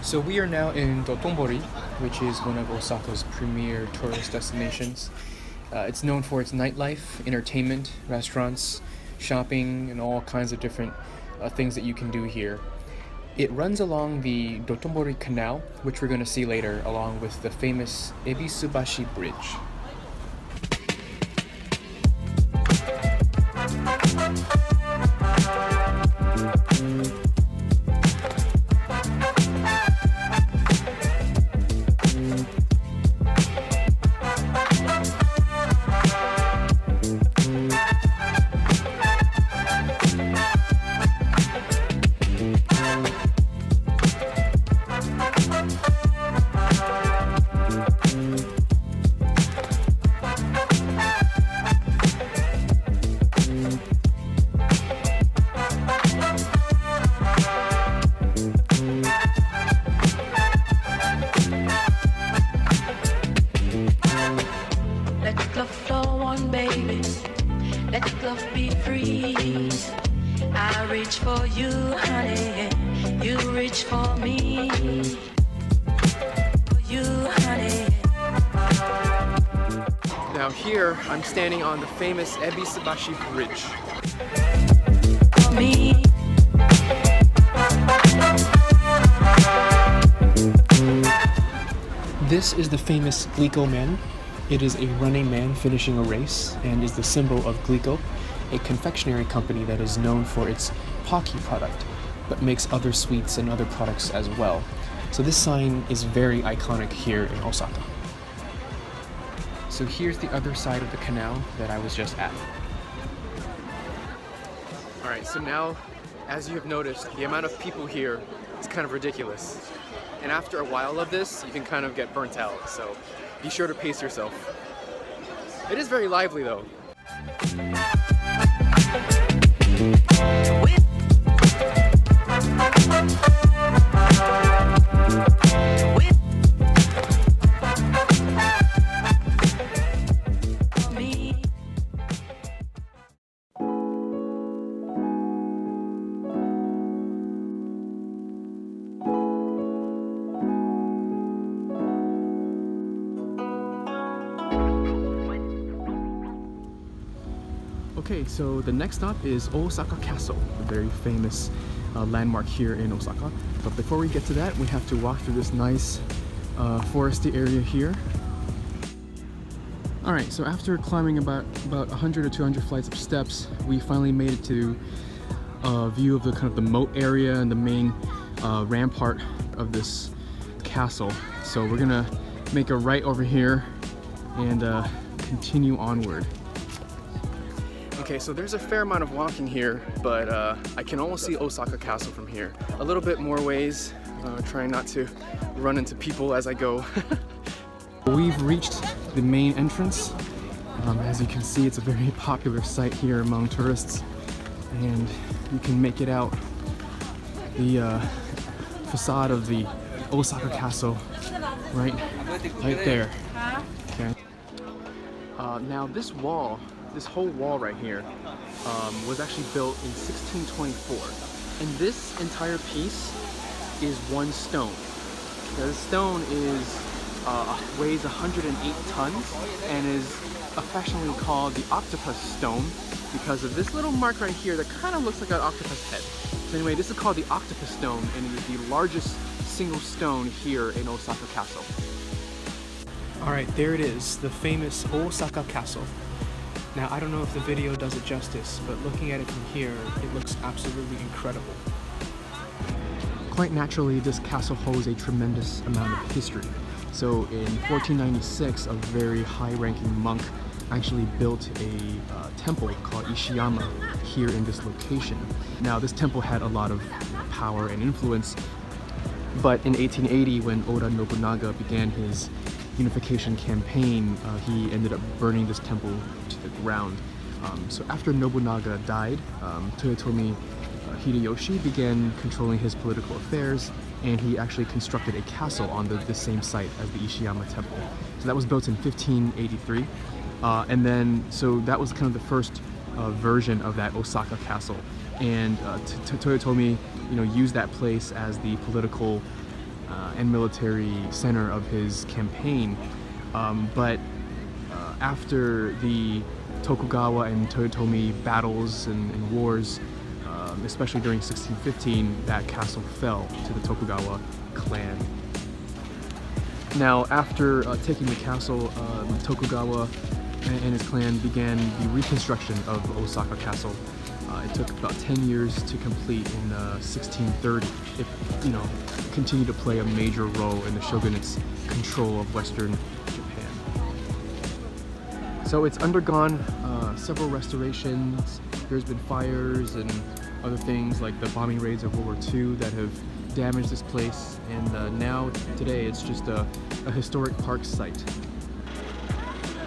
So we are now in Dotonbori, which is one of Osaka's premier tourist destinations. It's known for its nightlife, entertainment, restaurants, shopping, and all kinds of different things that you can do here. It runs along the Dotonbori Canal, which we're going to see later, along with the famous Ebisubashi Bridge. Let love be free. I reach for you, honey. You reach for me. For you, honey. Now here, I'm standing on the famous Ebisubashi Bridge. For me. This is the famous Glico man. It is a running man finishing a race and is the symbol of Glico, a confectionery company that is known for its Pocky product, but makes other sweets and other products as well. So this sign is very iconic here in Osaka. So here's the other side of the canal that I was just at. Alright, so now, as you have noticed, the amount of people here is kind of ridiculous. And after a while of this, you can kind of get burnt out, so be sure to pace yourself. It is very lively though. Okay, so the next stop is Osaka Castle, a very famous landmark here in Osaka. But before we get to that, we have to walk through this nice foresty area here. Alright, so after climbing about 100 or 200 flights of steps, we finally made it to a view of the kind of the moat area and the main rampart of this castle. So we're gonna make a right over here and continue onward. Okay, so there's a fair amount of walking here, but I can almost see Osaka Castle from here. A little bit more ways, trying not to run into people as I go. We've reached the main entrance. As you can see, it's a very popular site here among tourists, and you can make it out the facade of the Osaka Castle right there. Okay. Now this whole wall right here was actually built in 1624, and this entire piece is one stone. Now, this stone weighs 108 tons and is affectionately called the octopus stone because of this little mark right here that kind of looks like an octopus head. So anyway, this is called the octopus stone, and it is the largest single stone here in Osaka Castle. Alright, there it is, the famous Osaka Castle. Now, I don't know if the video does it justice, but looking at it from here, it looks absolutely incredible. Quite naturally, this castle holds a tremendous amount of history. So in 1496, a very high-ranking monk actually built a temple called Ishiyama here in this location. Now, this temple had a lot of power and influence, but in 1880, when Oda Nobunaga began his unification campaign, he ended up burning this temple to the ground. So after Nobunaga died, Toyotomi Hideyoshi began controlling his political affairs, and he actually constructed a castle on the same site as the Ishiyama temple. So that was built in 1583, and then so that was kind of the first version of that Osaka castle. And Toyotomi, used that place as the political and military center of his campaign. But after the Tokugawa and Toyotomi battles and wars, especially during 1615, that castle fell to the Tokugawa clan. Now, after taking the castle, Tokugawa and his clan began the reconstruction of Osaka Castle. It took about 10 years to complete in 1630. It, continued to play a major role in the shogunate's control of Western Japan. So it's undergone several restorations. There's been fires and other things like the bombing raids of World War II that have damaged this place, and now today it's just a historic park site.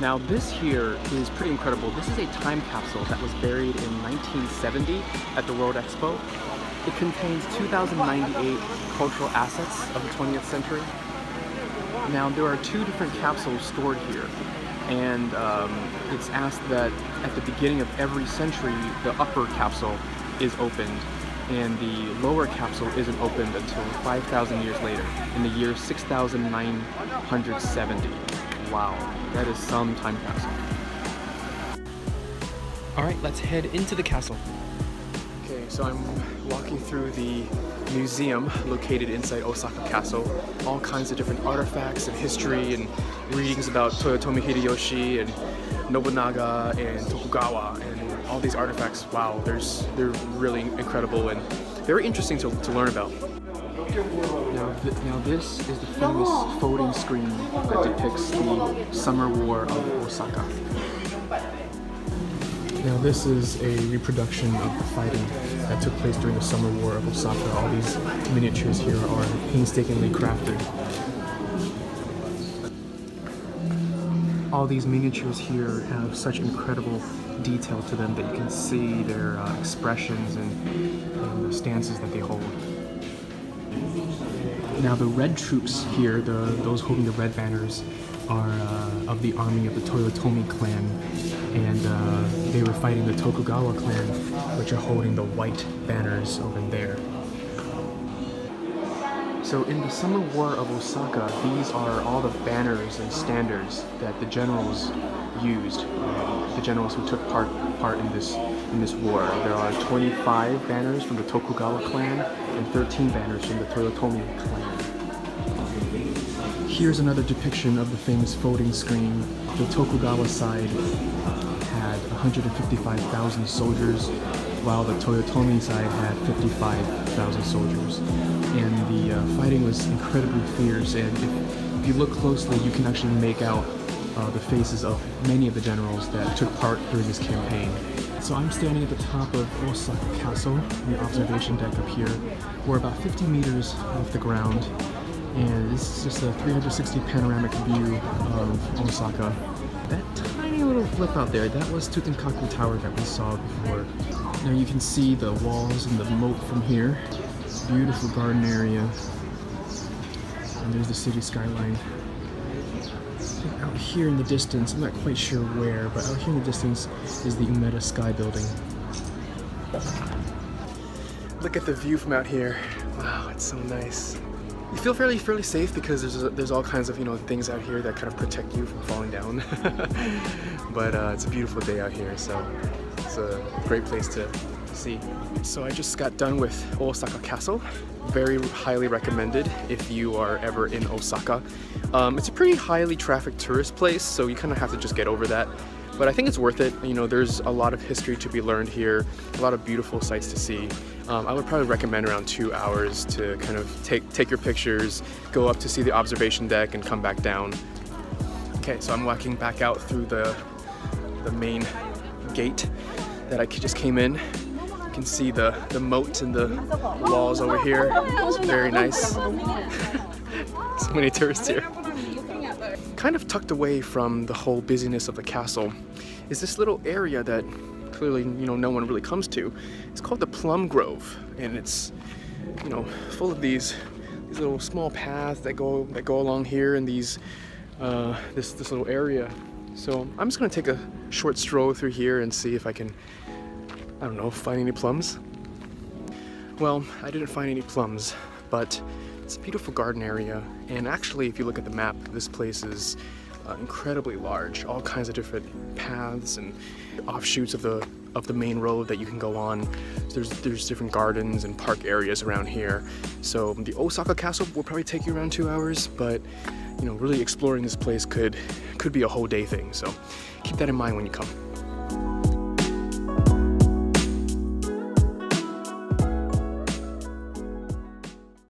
Now this here is pretty incredible. This is a time capsule that was buried in 1970 at the World Expo. It contains 2,098 cultural assets of the 20th century. Now there are two different capsules stored here, and it's asked that at the beginning of every century the upper capsule is opened and the lower capsule isn't opened until 5,000 years later, in the year 6,970. Wow, that is some time capsule. Alright, let's head into the castle. Okay, so I'm walking through the museum located inside Osaka Castle. All kinds of different artifacts and history and readings about Toyotomi Hideyoshi and Nobunaga and Tokugawa and all these artifacts. Wow, they're really incredible and very interesting to learn about. Now this is the famous folding screen that depicts the Summer War of Osaka. Now this is a reproduction of the fighting that took place during the Summer War of Osaka. All these miniatures here are painstakingly crafted. All these miniatures here have such incredible detail to them that you can see their expressions and the stances that they hold. Now the red troops here, those holding the red banners, are of the army of the Toyotomi clan, and they were fighting the Tokugawa clan, which are holding the white banners over there. So in the Summer War of Osaka, these are all the banners and standards that the generals used, the generals who took part in this war. There are 25 banners from the Tokugawa clan and 13 banners from the Toyotomi clan. Here's another depiction of the famous folding screen. The Tokugawa side had 155,000 soldiers, while the Toyotomi side had 55,000 soldiers. And the fighting was incredibly fierce, and if you look closely, you can actually make out the faces of many of the generals that took part during this campaign. So I'm standing at the top of Osaka Castle, the observation deck up here. We're about 50 meters off the ground, and this is just a 360 panoramic view of Osaka. That tiny little flip out there, that was Tutankhamun Tower that we saw before. Now you can see the walls and the moat from here. Beautiful garden area. And there's the city skyline. Out here in the distance, I'm not quite sure where, but out here in the distance is the Umeda Sky Building. Look at the view from out here. Wow, it's so nice. You feel fairly safe because there's all kinds of things out here that kind of protect you from falling down. But it's a beautiful day out here, so it's a great place to see. So I just got done with Osaka Castle. Very highly recommended if you are ever in Osaka. It's a pretty highly trafficked tourist place, so you kind of have to just get over that. But I think it's worth it. There's a lot of history to be learned here, a lot of beautiful sights to see. I would probably recommend around 2 hours to kind of take your pictures, go up to see the observation deck, and come back down. Okay, so I'm walking back out through the main gate that I just came in. You can see the moat and the walls over here. It's very nice. So many tourists here. Kind of tucked away from the whole busyness of the castle is this little area that clearly no one really comes to. It's called the Plum Grove, and it's full of these little small paths that go along here in these this little area. So I'm just gonna take a short stroll through here and see if I can, I don't know, find any plums. Well, I didn't find any plums, but It's a beautiful garden area, and actually if you look at the map, this place is incredibly large. All kinds of different paths and offshoots of the main road that you can go on. There's different gardens and park areas around here. So the Osaka Castle will probably take you around 2 hours, but you know, really exploring this place could be a whole day thing. So keep that in mind when you come.